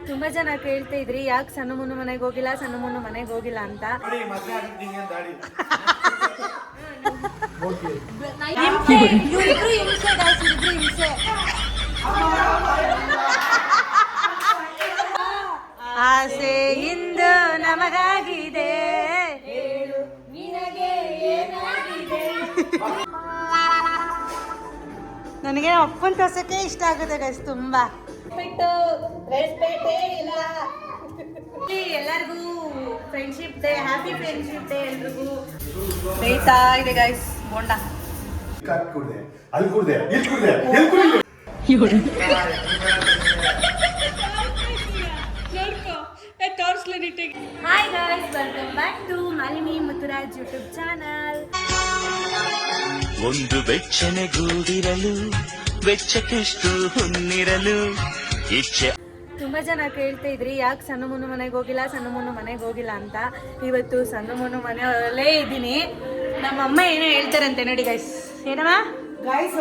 ತುಂಬಾ ಜನ ಕೇಳ್ತಾ ಇದ್ರಿ ಯಾಕೆ ಸಣ್ಣ ಮುನ್ನು ಮನೆಗೆ ಹೋಗಿಲ್ಲ ಅಂತ. ಆಸೆ ಇಂದು ನಮಗಾಗಿದೆ, ನನಗೆ ಅಪ್ಪನ ತೋರ್ಸಕ್ಕೆ ಇಷ್ಟ ಆಗುತ್ತೆ ಗೈಸ್ ತುಂಬಾ. ಎಲ್ಲರಿಗೂ friendship day, happy friendship day ಎಲ್ರಿಗೂ. ಬೇಯ್ತಾ ಇದೆ guys bonda. Hi guys, welcome back to Malini Muthuraj YouTube channel. ಒಂದು ಬೆಚ್ಚನೆಗೂಡಿರಲು ಬೆಚ್ಚಕ್ಕೆಷ್ಟು ಹೊನ್ನಿರಲು ಇಚ್ಛೆ. ತುಂಬಾ ಜನ ಕೇಳ್ತಾ ಇದ್ರಿ ಯಾಕೆ ಸಣ್ಣ ಮುನ್ನು ಮನೆಗೆ ಹೋಗಿಲ್ಲ ಅಂತ. ಇವತ್ತು ಸಣ್ಣ ಮುನ್ನು ಮನೆಯಲ್ಲೇ ಇದ್ದೀನಿ. ನಮ್ಮ ಅಮ್ಮ ಏನೋ ಹೇಳ್ತಾರಂತೆ ನೋಡಿ ಗೈಸ್. ಏನಮ್ಮ ಗೈಸ್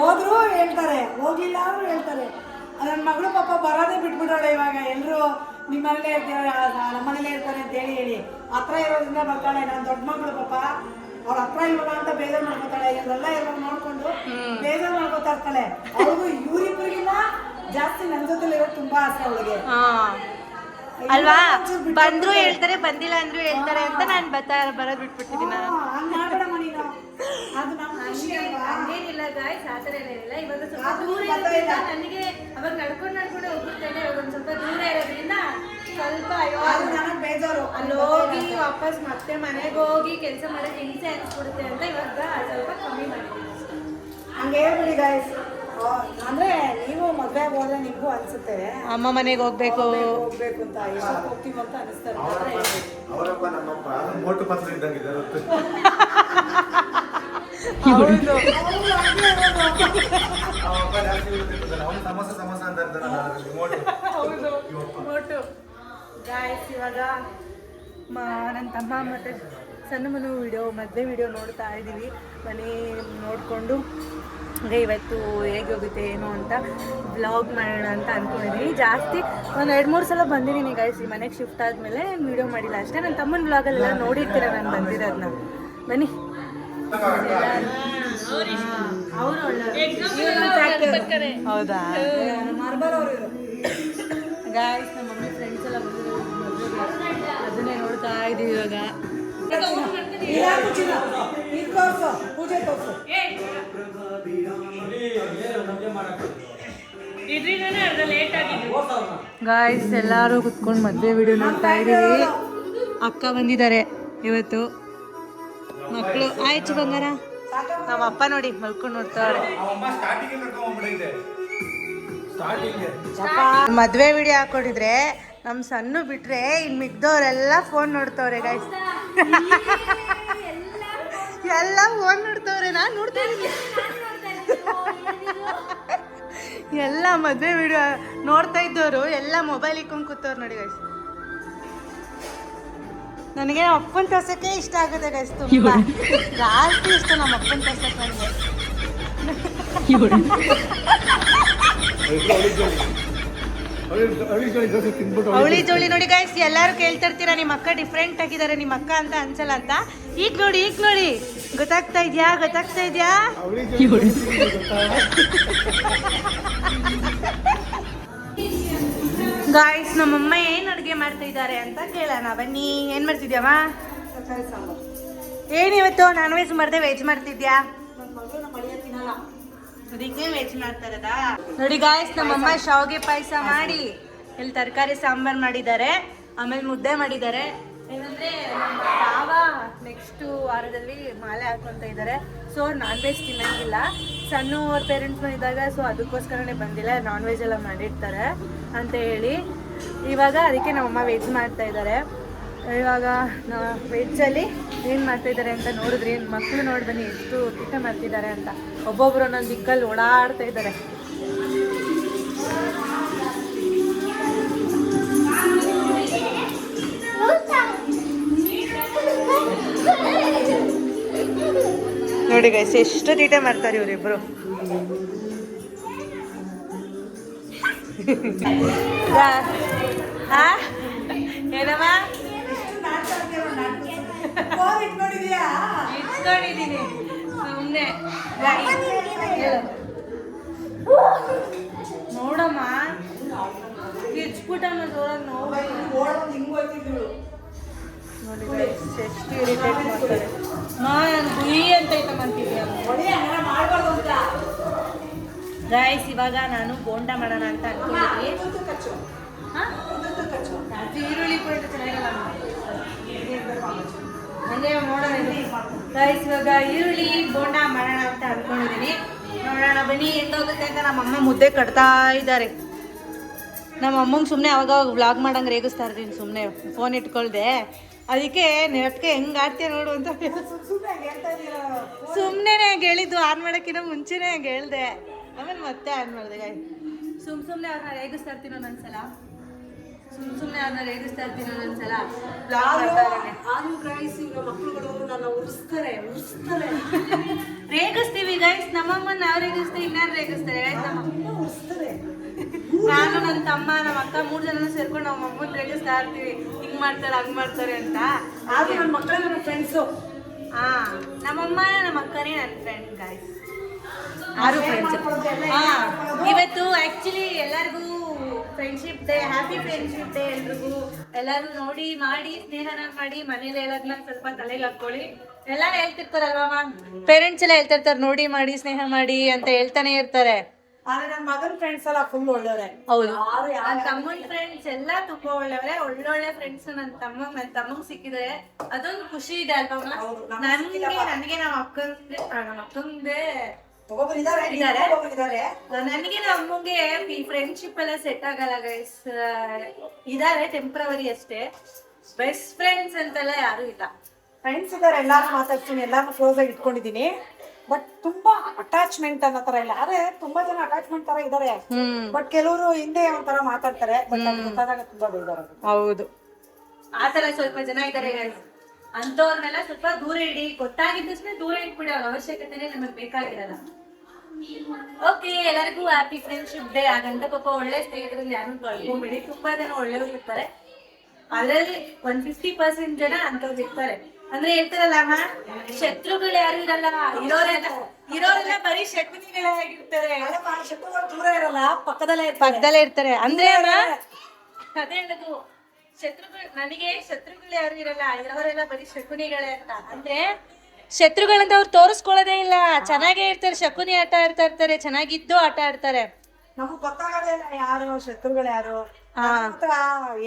ಹೋದ್ರು ಹೇಳ್ತಾರೆ, ಹೋಗ್ಲಿಲ್ಲ ಅವರು ಹೇಳ್ತಾರೆ. ನನ್ನ ಮಗಳು ಪಾಪ ಬರೋದೇ ಬಿಟ್ಬಿಟ್ಟಾಳೆ. ಇವಾಗ ಎಲ್ಲರೂ ನಿಮ್ಮ ಮನೇಲೇ ಇರ್ತೀರ, ನಮ್ಮ ಮನೇಲೇ ಇರ್ತಾರೆ ಅಂತ ಹೇಳಿ ಹತ್ರ ಇರೋದ್ರಿಂದ ಬರ್ತಾಳೆ. ನಾನು ದೊಡ್ಡ ಮಗಳು ಪಾಪ ಅವ್ರ ಹತ್ರ ಇಲ್ವಲ್ಲ ಅಂತ ಬೇಜಾರು ಮಾಡ್ಕೊತಾಳೆ. ಇವರೆಲ್ಲ ಇವಾಗ ನೋಡ್ಕೊಂಡು ಬೇಜಾರು ಮಾಡ್ಕೊತಾ ಇರ್ತಾಳೆ. ಅವ್ರಿಗೂ ಇವ್ರಿಬ್ರಿಗಿನ್ನ ಜಾಸ್ತಿ ನನ್ನ ಜೊತೆ ಇರೋದು ತುಂಬಾ ಆಸೆ ಅವಳಿಗೆ ಅಲ್ವಾ. ಬಂದ್ರು ಹೇಳ್ತಾರೆ, ಬಂದಿಲ್ಲ ಅಂದ್ರು ಹೇಳ್ತಾರೆ ಅಂತ ನಾನು ಬರೋದ್ ಬಿಟ್ಬಿಟ್ಟಿದ್ದೀನಿ. ಹಂಗೇನಿಲ್ಲ ಗಾಯ್ಸ್, ಆ ಥರ ಏನಿಲ್ಲ. ಇವಾಗ ಸ್ವಲ್ಪ ದೂರ ಇರೋದ್ರಿಂದ ನನಗೆ ಅವಾಗ ನಡ್ಕೊಂಡು ಹೋಗ್ಬಿಡ್ತೇನೆ. ಇವಾಗ ಒಂದು ಸ್ವಲ್ಪ ದೂರ ಇರೋದ್ರಿಂದ ಸ್ವಲ್ಪ ನನಗೆ ಬೇಜಾರು. ಅಲ್ಲಿ ಹೋಗಿ ವಾಪಸ್ ಮತ್ತೆ ಮನೆಗೆ ಹೋಗಿ ಕೆಲಸ ಮಾಡೋಕೆ ಹಿಂಸೆ ಅನ್ಸ್ಬಿಡುತ್ತೆ ಅಂತ ಇವಾಗ ಸ್ವಲ್ಪ ಕಮ್ಮಿ ಮಾಡಿದ್ದೀನಿ. ಹಂಗೆ ಹೇಳ್ಬಿಡಿ ಗಾಯ್ಸ್. ಅಂದ್ರೆ ನೀವು ಮದ್ವೆ ಹೋದ್ರೆ ನಿಮ್ಗೂ ಅನ್ಸುತ್ತೆ ಅಮ್ಮ ಮನೆಗೆ ಹೋಗ್ಬೇಕು ಅಂತ, ಎಷ್ಟು ಹೋಗ್ತೀವಿ ಅಂತ ಅನಿಸ್ತಾರೆ. ಅವರಪ್ಪ ನಮ್ಮಪ್ಪ ಮೋಟು ಪತ್ರ ಇದ್ದಂಗಿದ್ದಾರೆ. ಸಮೋಸ ಅಂತ ಗಾಯ್ಸ್, ಇವಾಗ ನನ್ನ ತಮ್ಮ ಮತ್ತು ಸಣ್ಣ ಮನು ಮದುವೆ ವಿಡಿಯೋ ನೋಡ್ತಾ ಇದ್ದೀವಿ. ಮನೆ ನೋಡಿಕೊಂಡು ಇವತ್ತು ಹೇಗೆ ಹೋಗುತ್ತೆ ಏನು ಅಂತ ವ್ಲಾಗ್ ಮಾಡೋಣ ಅಂತ ಅಂದ್ಕೊಂಡಿದ್ದೀನಿ. ಜಾಸ್ತಿ ಒಂದು 2-3 ಸಲ ಬಂದಿದ್ದೀನಿ ಗೈಸ್. ಈ ಮನೆಗೆ ಶಿಫ್ಟ್ ಆದಮೇಲೆ ವಿಡಿಯೋ ಮಾಡಿಲ್ಲ ಅಷ್ಟೇ. ನನ್ನ ತಮ್ಮನ ವ್ಲಾಗಲ್ಲೆಲ್ಲ ನೋಡಿರ್ತೀರ ನಾನು ಬಂದಿರೋದನ್ನ. ಬನ್ನಿ. ಹೌದಾ ಗಾಯ್ಸ್, ನಮ್ಮ ಮಮ್ಮಿ ಫ್ರೆಂಡ್ಸ್ ಎಲ್ಲ ಬಂದಿರೋದು ಅದನ್ನೇ ನೋಡ್ತಾ ಇದ್ದೀವಿ ಇವಾಗ. ಗಾಯ್ಸ್, ಎಲ್ಲರೂ ಕುತ್ಕೊಂಡು ಮದುವೆ ವಿಡಿಯೋ ನೋಡ್ತಾ ಇದ್ದೀವಿ. ಅಕ್ಕ ಬಂದಿದ್ದಾರೆ ಇವತ್ತು. ಮಕ್ಕಳು ಆಯ್ತು ಬಂಗಾರ. ನಮ್ಮ ಅಪ್ಪ ನೋಡಿ ಮಲ್ಕೊಂಡು ನೋಡ್ತಾವ್ರೆ. ಮದುವೆ ವಿಡಿಯೋ ಹಾಕೊಂಡಿದ್ರೆ ನಮ್ಮ ಸಣ್ಣ ಬಿಟ್ರೆ ಇನ್ನು ಮಿಕ್ದವ್ರೆಲ್ಲ ಫೋನ್ ನೋಡ್ತವ್ರೆ ಗಾಯ್ಸ್. ಎಲ್ಲ ಫೋನ್ ನೋಡ್ತವ್ರೆ. ನಾನು ನೋಡ್ತಾ ಇದ್ದೀನಿ. ಎಲ್ಲ ಮದುವೆ ವಿಡಿಯೋ ನೋಡ್ತಾ ಇದ್ದವರು ಎಲ್ಲ ಮೊಬೈಲ್ ಇಕ್ಕೊಂಡು ಕೂತವ್ರು ನೋಡಿ ಗೈಸ್. ನನಗೆ ಅಪ್ಪನ ತೋರ್ಸಕ್ಕೆ ಇಷ್ಟ ಆಗುತ್ತೆ ಗೈಸ್ ತುಂಬಾ. ಜಾಸ್ತಿ ಇಷ್ಟ ನಮ್ಮ ಅಪ್ಪನ ತೋರ್ಸಕ್ಕೆ ನನಗೆ. ಅವಳಿ ಜೋಳಿ ನೋಡಿ ಗೈಸ್. ಎಲ್ಲರೂ ಕೇಳ್ತಿರ್ತೀರಾ ನಿಮ್ಮ ಅಕ್ಕ ಡಿಫ್ರೆಂಟ್ ಆಗಿದ್ದಾರೆ, ನಿಮ್ಮ ಅಕ್ಕ ಅಂತ ಅನ್ಸಲ್ಲ ಅಂತ. ಈಗ ನೋಡಿ ಗೊತ್ತಾಗ್ತಾ ಇದ್ಯಾ? ಗಾಯ್ಸ್, ನಮ್ಮಮ್ಮ ಏನ್ ಅಡುಗೆ ಮಾಡ್ತಾ ಇದ್ದಾರೆ ಅಂತ ಕೇಳೋಣ ಬನ್ನಿ. ಏನ್ ಮಾಡ್ತಿದ್ಯಾವ? ಏನಿವತ್ತು ನಾನ್ ವೆಜ್ ಮಾಡ್ದೆ ವೆಜ್ ಮಾಡ್ತಿದ್ಯಾ? ಅದಕ್ಕೆ ವೆಜ್ ಮಾಡ್ತಾರದ ನೋಡಿ ಗಾಯ್ಸ್. ನಮ್ಮಮ್ಮ ಶಾವಿಗೆ ಪಾಯಸ ಮಾಡಿ ಇಲ್ಲಿ ತರಕಾರಿ ಸಾಂಬಾರ್ ಮಾಡಿದ್ದಾರೆ, ಆಮೇಲೆ ಮುದ್ದೆ ಮಾಡಿದ್ದಾರೆ. ಏನಂದ್ರೆ ನಮ್ಮ ಭಾವ ನೆಕ್ಸ್ಟ್ ವಾರದಲ್ಲಿ ಮಾಲೆ ಹಾಕೊಂತ ಇದ್ದಾರೆ. ಸೊ ನಾನ್ ವೆಜ್ ತಿನ್ನಂಗಿಲ್ಲ. ಸಣ್ಣ ಅವ್ರ ಪೇರೆಂಟ್ಸ್ ಬಂದಿದ್ದಾಗ ಸೊ ಅದಕ್ಕೋಸ್ಕರನೇ ಬಂದಿಲ್ಲ. ನಾನ್ ವೆಜ್ ಎಲ್ಲ ಮಾಡಿರ್ತಾರೆ ಅಂತ ಹೇಳಿ ಇವಾಗ ಅದಕ್ಕೆ ನಮ್ಮಮ್ಮ ವೆಜ್ ಮಾಡ್ತಾ ಇದ್ದಾರೆ. ಇವಾಗ ವೆಜ್ಜಲ್ಲಿ ಏನು ಮಾಡ್ತಾಯಿದ್ದಾರೆ ಅಂತ ನೋಡಿದ್ರಿ. ಮಕ್ಕಳು ನೋಡಿ ಬನ್ನಿ ಎಷ್ಟು ಊಟ ಮಾಡ್ತಿದ್ದಾರೆ ಅಂತ. ಒಬ್ಬೊಬ್ರು ಒಂದೊಂದು ದಿಕ್ಕಲ್ಲಿ ಓಡಾಡ್ತಾ ಇದ್ದಾರೆ. ನೋಡಿ ಗೈಸ್, ಎಷ್ಟು ತೀಟೆ ಮಾಡ್ತಾರೆ ಇವರಿಬ್ರು. ಹಾ ಏನಮ್ಮ ಫೋನ್ ಇಟ್ಕೊಂಡಿದ್ಯಾ? ಇಟ್ಕೊಂಡಿದ್ದೀನಿ ಸುಮ್ಮನೆ. ನೋಡಮ್ಮ ಕಿರ್ಚ್ಬಿಟ್ಟಮ್ಮ ಜೋರಾಗಿ ನೋವು. ಓಡೋದು ಹಿಂಗ್ ಹೋಗ್ತಿದ್ರು. ನೋಡಿ ಎಷ್ಟು ಇರಿಟೇಟ್ ಮಾಡ್ತಾರೆ. ನಾನು ಗುಯಿ ಅಂತ ಐತಮ್ಮಂತಿದ್ಯಾ ಹೊಡಿ ಹಂಗಾರ ಮಾಡ್ಬಾರ್ದು ಅಂತ. ಗೈಸ್ ಇವಾಗ ನಾನು ಬೋಂಡ ಮಾಡೋಣ ಅಂತ ಅನ್ಕೊಂಡಿದ್ವಿ. ಉದ್ದುದ್ದು ಕಚ್ಚು. ಹಾ ಉದ್ದುದ್ದು ಕಚ್ಚು. ಅದು ಈರುಳ್ಳಿ ಕೊಟ್ಟು ಚೆನ್ನಾಗಿಲ್ಲ ಹಂಗೆ ನೋಡೋಣ. ಗೈಸ್ ಇವಾಗ ಈರುಳ್ಳಿ ಬೋಂಡ ಮಾಡೋಣ ಅಂತ ಅನ್ಕೊಂಡಿದ್ದೀನಿ. ನೋಡೋಣ ಬನ್ನಿ ಎಂದೋಗುತ್ತೆ ಅಂತ ನಮ್ಮಮ್ಮ ಮುದ್ದೆ ಕಟ್ತಾ ಇದ್ದಾರೆ. ನಮ್ಮ ಅಮ್ಮಂಗೆ ಸುಮ್ಮನೆ ಅವಾಗ ವ್ಲಾಗ್ ಮಾಡಂಗೆ ರೇಗಿಸ್ತಾ ಇರ್ತೀನಿ ಸುಮ್ಮನೆ ಫೋನ್ ಇಟ್ಕೊಳ್ದೆ. ಅದಕ್ಕೆ ನೆಟ್ಗೆ ಹೆಂಗೆ ಆಡ್ತೀಯ ನೋಡು ಅಂತ ಸುಮ್ಮನೆ ಹೇಳ್ತಾ ಇದೀರ. ಸುಮ್ಮನೆ ಹೇಳಿದ್ದು ಆನ್ ಮಾಡೋಕ್ಕಿಂತ ಮುಂಚೆನೇ ಹಂಗೆ ಹೇಳ್ದೆ. ಆಮೇಲೆ ಮತ್ತೆ ಆನ್ ಮಾಡಿದೆ ಗಾಯ್. ಸುಮ್ಮನೆ ಅವ್ರನ್ನ ರೇಗಿಸ್ತಾ ಇರ್ತೀನೋ ಒಂದೊಂದ್ಸಲ. ಸುಮ್ಮನೆ ಅವ್ರನ್ನ ರೇಗಿಸ್ತಾ ಇರ್ತೀನೋ ಒಂದೊಂದ್ಸಲ ವ್ಲಾಗ್ ಮಾಡ್ತಾ ಇದ್ದೀನಿ. ಆನು ಗೈಸ್ ಈಗ ಮಕ್ಕಳುಗಳು ನನ್ನ ಉರ್ಸ್ತಾರೆ. ರೇಗಿಸ್ತೀವಿ ಗೈಸ್. ನಮ್ಮಮ್ಮನ ನಾವು ರೇಗಿಸ್ತೀವಿ, ಇನ್ನಾರು ರೇಗಿಸ್ತಾರೆ ಗೈಸ್. ನಮ್ಮ ಉರ್ಸ್ತಾರೆ. ನಾನು ನನ್ನ ತಮ್ಮ ನಮ್ಮ ಅಕ್ಕ 3 ಜನ ಸೇರ್ಕೊಂಡು ನಮ್ಮ ಅಮ್ಮನ ರೇಗಿಸ್ತಾ ಇರ್ತೀವಿ. ಹಿಂಗ್ ಮಾಡ್ತಾರೆ ಹಂಗ್ ಮಾಡ್ತಾರೆ ಅಂತ. ಆದ್ರೂ ನನ್ನ ಮಕ್ಕಳೇ ನನ್ನ ಫ್ರೆಂಡ್ಸು. ಹಾ ನಮ್ಮಮ್ಮ ನಮ್ಮ ಅಕ್ಕನೇ ನನ್ನ ಫ್ರೆಂಡ್ ಗೈಸ್. ಆರು ಫ್ರೆಂಡ್ಸ್. ಇವತ್ತು ಆ್ಯಕ್ಚುಲಿ ಎಲ್ಲರಿಗೂ friendship day. Happy friendship day ಎಲ್ರಿಗೂ. ಎಲ್ಲರೂ ನೋಡಿ ಮಾಡಿ ಸ್ನೇಹನ ಮಾಡಿ ಮನೇಲಿ ಹೇಳೋದನ್ನ ಸ್ವಲ್ಪ ತಲೆಗೆ ಹಾಕೊಳ್ಳಿ. ಎಲ್ಲರೂ ಹೇಳ್ತಿರ್ತಾರಲ್ವಮ್ಮ, ಪೇರೆಂಟ್ಸ್ ಎಲ್ಲ ಹೇಳ್ತಿರ್ತಾರೆ ನೋಡಿ ಮಾಡಿ ಸ್ನೇಹ ಮಾಡಿ ಅಂತ ಹೇಳ್ತಾನೆ ಇರ್ತಾರೆ. ಆದ್ರೆ ನನ್ನ ಮಗನ ಫ್ರೆಂಡ್ಸ್ ಎಲ್ಲ ಫುಲ್ ಒಳ್ಳೆಯವರೇ. ಹೌದು, ನನ್ನ ತಮ್ಮನ ಫ್ರೆಂಡ್ಸ್ ಎಲ್ಲ ತುಂಬಾ ಒಳ್ಳೆಯವರೇ. ಒಳ್ಳೊಳ್ಳೆ ಫ್ರೆಂಡ್ಸ್ ನನ್ನ ತಮ್ಮಂಗ್ ಸಿಕ್ಕಿದ್ದಾರೆ. ಅದೊಂದು ಖುಷಿ ಇದೆ ಅಲ್ವಮ್ಮ. ನನಗೆ ನಮ್ಮ ಅಕ್ಕಂದೇ ನನಗೆ ನಮ್ಮ ಅಮ್ಮಂಗೆ ಈ ಫ್ರೆಂಡ್ಶಿಪ್ ಎಲ್ಲ ಸೆಟ್ ಆಗಲ್ಲ ಗೈಸ್. ಇದಾರೆ ಟೆಂಪ್ರವರಿ ಅಷ್ಟೇ. ಬೆಸ್ಟ್ ಫ್ರೆಂಡ್ಸ್ ಅಂತೆಲ್ಲ ಯಾರು ಇಲ್ಲ. ಫ್ರೆಂಡ್ಸ್ ಇದಾರೆ, ಎಲ್ಲಾರು ಮಾತಾಡ್ತೀನಿ, ಎಲ್ಲಾರು ಕ್ಲೋಸ್ ಆಗಿ ಇಟ್ಕೊಂಡಿದೀನಿ. ಬಟ್ ತುಂಬಾ ಅಟ್ಯಾಚ್ಮೆಂಟ್ ಅನ್ನೋ ತರ ಇಲ್ಲ. ಆದ್ರೆ ತುಂಬಾ ಜನ ಅಟ್ಯಾಚ್ಮೆಂಟ್ ತರ ಇದಾರೆ. ಬಟ್ ಕೆಲವರು ಹಿಂದೆ ಒಂಥರ ಮಾತಾಡ್ತಾರೆ. ಬಟ್ ಅದು ಗೊತ್ತಾದಾಗ ತುಂಬಾ ಬೇಜಾರು. ಹೌದು, ಆತರ ಸ್ವಲ್ಪ ಜನ ಇದಾರೆ ಗೈಸ್. ಅಂತವ್ರನ್ನೆಲ್ಲ ಸ್ವಲ್ಪ ದೂರ ಇಡಿ. ಗೊತ್ತಾಗಿದ್ದಷ್ಟೇ ದೂರ ಇಟ್ಬಿಡಿ. ಅವ್ರ ಅವಶ್ಯಕತೆನೇ ನಮಗೆ ಬೇಕಾಗಿರಲ್ಲ. ಓಕೆ, ಎಲ್ಲರಿಗೂ ಹ್ಯಾಪಿ ಫ್ರೆಂಡ್ಶಿಪ್ ಡೇ. ಹಾಗಂತ ಪಾಪ ಒಳ್ಳೆ ಸ್ನೇಹಿತರಲ್ಲಿ ಯಾರು ಕಳ್ಕೊಂಬಿಡಿ. ತುಂಬಾ ಜನ ಒಳ್ಳೆಯವ್ರು ಇರ್ತಾರೆ. ಅದ್ರಲ್ಲಿ 150% ಜನ ಅಂತವ್ರು ಇರ್ತಾರೆ. ಅಂದ್ರೆ ಹೇಳ್ತಾರಲ್ಲ ಅಮ್ಮ, ಶತ್ರುಗಳು ಯಾರು ಇರಲ್ಲ, ಇರೋರೆಲ್ಲ ಬರೀ ಶತ್ರುಗಳೇ ಆಗಿರ್ತಾರೆ. ಶತ್ರುಗಳು ದೂರ ಇರಲ್ಲ, ಪಕ್ಕದಲ್ಲೇ ಇರ್ತಾರೆ. ಅಂದ್ರೆ ಅದೇ ಹೇಳೋದು, ನನಗೆ ಶತ್ರುಗಳು ಯಾರು ಇರಲ್ಲ, ಇರೋರೆಲ್ಲ ಬರೀ ಶಕುನಿಗಳೇ ಅಂತ. ಅಂದ್ರೆ ಶತ್ರುಗಳಂತ ಅವ್ರು ತೋರಿಸ್ಕೊಳ್ಳೋದೇ ಇಲ್ಲ. ಚೆನ್ನಾಗೇ ಇರ್ತಾರೆ, ಶಕುನಿ ಆಟ ಆಡ್ತಾ ಇರ್ತಾರೆ, ಚೆನ್ನಾಗಿದ್ದು ಆಟ ಆಡ್ತಾರೆ. ನಮಗ್ ಗೊತ್ತಾಗದೇ ಇಲ್ಲ ಯಾರು ಶತ್ರುಗಳು ಯಾರು.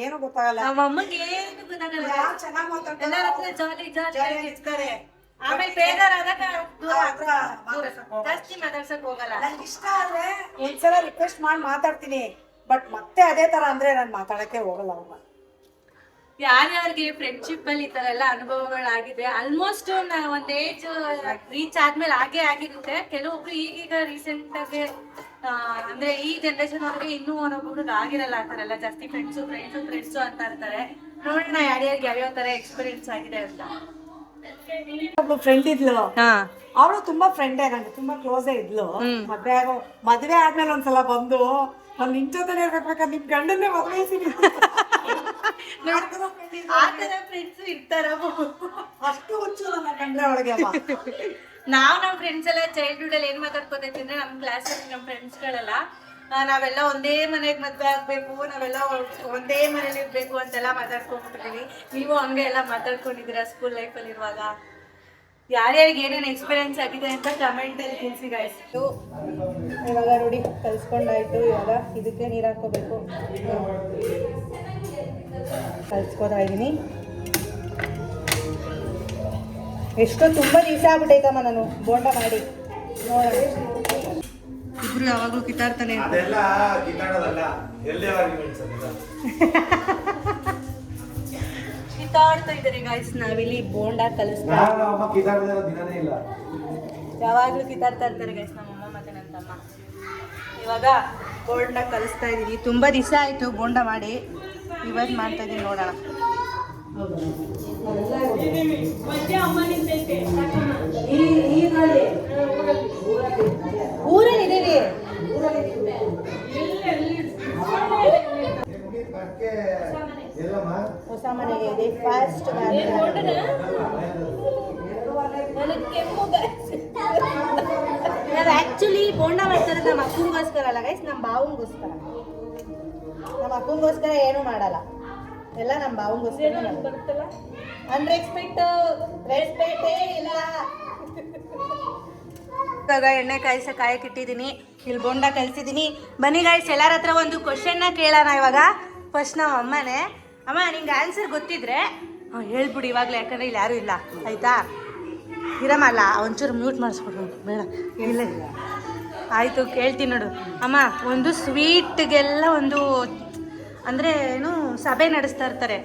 ಏನು ಗೊತ್ತಾಗಲ್ಲ. ನಮ್ಮ ಅಮ್ಮಗೆ ಏನು ಗೊತ್ತಾಗಲ್ಲ. ಚೆನ್ನಾಗಿ ಮಾತಾಡ್ತಾರೆ, ಎಲ್ಲರ ಹತ್ರ ಜಾಲಿ ಇರ್ತಾರೆ. ಆಮೇಲೆ ಬೇಜಾರಾದಾಗ ಜಾಸ್ತಿ ಮಾತಾಡ್ಸಕ್ ಹೋಗಲ್ಲ. ನನ್ಗೆ ಇಷ್ಟ ಆದ್ರೆ ಒಂದ್ಸಲ ರಿಕ್ವೆಸ್ಟ್ ಮಾಡಿ ಮಾತಾಡ್ತೀನಿ. ಬಟ್ ಮತ್ತೆ ಅದೇ ತರ ಅಂದ್ರೆ ನಾನು ಮಾತಾಡಕ್ಕೆ ಹೋಗಲ್ಲ. ಅವಾಗ ಯಾರ್ಯಾರಿಗೆ ಫ್ರೆಂಡ್ಶಿಪ್ ಅಲ್ಲಿ ಈ ತರ ಎಲ್ಲ ಅನುಭವಗಳಾಗಿದೆ. ಆಲ್ಮೋಸ್ಟ್ ಒಂದ್ ಏಜ್ ರೀಚ್ ಆದ್ಮೇಲೆ ಹಾಗೆ ಆಗಿರುತ್ತೆ. ಕೆಲವೊಬ್ರು ಈಗೀಗ ರೀಸೆಂಟ್ ಆಗಿ ಅಂದ್ರೆ ಈ ಜನರೇಷನ್ ಅವ್ರಿಗೆ ಇನ್ನೂ ಒಂದೊಬ್ರು ಆಗಿರಲ್ಲ. ಆ ತರ ಎಲ್ಲ ಜಾಸ್ತಿ ಫ್ರೆಂಡ್ಸು ಅಂತ ಇರ್ತಾರೆ. ನೋಡೋಣ ಯಾರ್ಯಾರಿಗೆ ಯಾವ್ಯಾವ ತರ ಎಕ್ಸ್ಪೀರಿಯನ್ಸ್ ಆಗಿದೆ ಅಂತ. ಒಬ್ಳು ಫ್ರೆಂಡ್ ಇದ್ಲು, ಅವಳು ತುಂಬಾ ಫ್ರೆಂಡೇ, ನಂಗೆ ತುಂಬಾ ಕ್ಲೋಸೇ ಇದ್ಲು. ಮದ್ವೆ ಆದ್ಮೇಲೆ ಒಂದ್ಸಲ ಬಂದು ನಾನು ನಿನ್ ಜೊತೆ ಇರ್ಬೇಕಾದ್ರೆ ನಿಮ್ ಗಂಡನ್ನೇ ಮದ್ವೆಸಿನಿ. ಆತರ ಫ್ರೆಂಡ್ಸ್ ಇರ್ತಾರ. ಅಷ್ಟು ಹುಚ್ಚು ನನ್ನ ಕಂಡ್ರೆ ಅವಳಿಗೆ. ನಮ್ಮ ಫ್ರೆಂಡ್ಸ್ ಎಲ್ಲ ಚೈಲ್ಡ್ಹುಡ್ ಅಲ್ಲಿ ಏನ್ ಮಾತಾಡ್ಕೋತೈತಿ ಅಂದ್ರೆ, ನಮ್ ಕ್ಲಾಸ್ ಅಲ್ಲಿ ನಮ್ಮ ಫ್ರೆಂಡ್ಸ್ ಗಳೆಲ್ಲ ನಾವೆಲ್ಲ ಒಂದೇ ಮನೆಗೆ ಮದ್ವೆ ಆಗ್ಬೇಕು, ನಾವೆಲ್ಲ ಒಂದೇ ಮನೇಲಿ ಇರ್ಬೇಕು ಅಂತೆಲ್ಲ ಮಾತಾಡ್ಕೊಂಡ್ಬಿಟ್ಟಿದೀವಿ. ನೀವು ಹಂಗೆ ಎಲ್ಲ ಮಾತಾಡ್ಕೊಂಡಿದ್ದೀರಾ ಸ್ಕೂಲ್ ಲೈಫಲ್ಲಿ ಇರುವಾಗ? ಯಾರ್ಯಾರಿಗೆ ಏನೇನು ಎಕ್ಸ್ಪೀರಿಯನ್ಸ್ ಆಗಿದೆ ಅಂತ ಕಮೆಂಟ್ ಅಲ್ಲಿ ತಿಳಿಸಿ ಗೈಸ್. ಇವಾಗ ರೂಢಿ ಕಲ್ಸ್ಕೊಂಡಾಯ್ತು. ಇವಾಗ ಇದಕ್ಕೆ ನೀರು ಹಾಕೋಬೇಕು. ಕಲ್ಸ್ಕೊತಾ ಇದ್ದೀನಿ. ಎಷ್ಟೋ ತುಂಬಾ ದಿವಸ ಆಗ್ಬಿಟ್ಟೈತಮ್ಮ ನಾನು ಬೋಂಡ ಮಾಡಿ. ನೋಡೋಣ, ಇಬ್ರು ಯಾವಾಗಲೂ ಕಿತ್ತಾಡ್ತಾನೆ ಅದೆಲ್ಲ ಕಿತ್ತಾಡೋದಲ್ಲ, ಎಲ್ಲಿ ಆರ್ಗ್ಯುಮೆಂಟ್ಸ್ ಅದೆಲ್ಲ ಕಿತ್ತಾಡ್ತಾ ಇದ್ದಾರೆ ಗೈಸ್. ನಾವಿಲ್ಲಿ ಬೋಂಡ ಕಲಿಸ್ತಾ ಅಮ್ಮ ಕಿತ್ತಾಡೋದೆಲ್ಲ ದಿನನೇ ಇಲ್ಲ, ಯಾವಾಗಲೂ ಕಿತ್ತಾಡ್ತಾ ಇರ್ತಾರೆ ಗೈಸ್ ನಮ್ಮಮ್ಮ ಮತ್ತೆ ನನ್ನ ತಮ್ಮ. ಇವಾಗ ಬೋಂಡ ಕಲಿಸ್ತಾ ಇದ್ದೀವಿ. ತುಂಬಾ ದಿವಸ ಆಯ್ತು ಬೋಂಡ ಮಾಡಿ, ಇವತ್ತು ಮಾಡ್ತಾ ಇದ್ದೀನಿ. ನೋಡೋಣ. ಊರಲ್ಲಿ ಇದೀವಿ. ಹೊಸ ಮನೆಗೆ ಇದೆ ಫಸ್ಟ್ ನಾವು ಆಕ್ಚುಲಿ ಬೋಂಡ ಮಾಡ್ತಾರೆ ನಮ್ಮ ಅಪ್ಪಂಗೋಸ್ಕರ ಅಲ್ಲ ಗೈಸ್, ನಮ್ಮ ಬಾವಂಗೋಸ್ಕರ. ನಮ್ಮ ಅಪ್ಪಂಗೋಸ್ಕರ ಏನು ಮಾಡಲ್ಲ, ಎಲ್ಲ ನಮ್ಮ ಬಾವಂಗೋಸ್ಕರ. ಅನ್ರೆಸ್ಪೆಕ್ಟ್ ರೆಸ್ಪೆಕ್ಟೇ ಇಲ್ಲ. ಇವಾಗ ಎಣ್ಣೆ ಕಾಯಕ್ಕೆ ಇಟ್ಟಿದ್ದೀನಿ, ಇಲ್ಲಿ ಬೋಂಡ ಕಲಿಸಿದ್ದೀನಿ. ಬನ್ನಿ ಗಾಯ್ಸ್, ಎಲ್ಲರ ಹತ್ರ ಒಂದು ಕ್ವಶನ್ನ ಕೇಳೋಣ ಇವಾಗ. ಫಸ್ಟ್ ನಮ್ಮ ಅಮ್ಮನೇ, ಅಮ್ಮ ನಿಂಗೆ ಆನ್ಸರ್ ಗೊತ್ತಿದ್ರೆ ಹೇಳ್ಬಿಡಿ ಇವಾಗಲೇ, ಯಾಕಂದ್ರೆ ಇಲ್ಲಿ ಯಾರೂ ಇಲ್ಲ ಆಯಿತಾ. ಇರಮ್ಮ ಅಲ್ಲ, ಒಂಚೂರು ಮ್ಯೂಟ್ ಮಾಡಿಸ್ಬಿಡು ಬೇಡ. ಇಲ್ಲ ಆಯಿತು, ಕೇಳ್ತೀನಿ ನೋಡು. ಅಮ್ಮ, ಒಂದು ಸ್ವೀಟ್ಗೆಲ್ಲ ಒಂದು ಅಂದರೆ ಏನು ಸಭೆ ನಡೆಸ್ತಾ ಇರ್ತಾರೆ,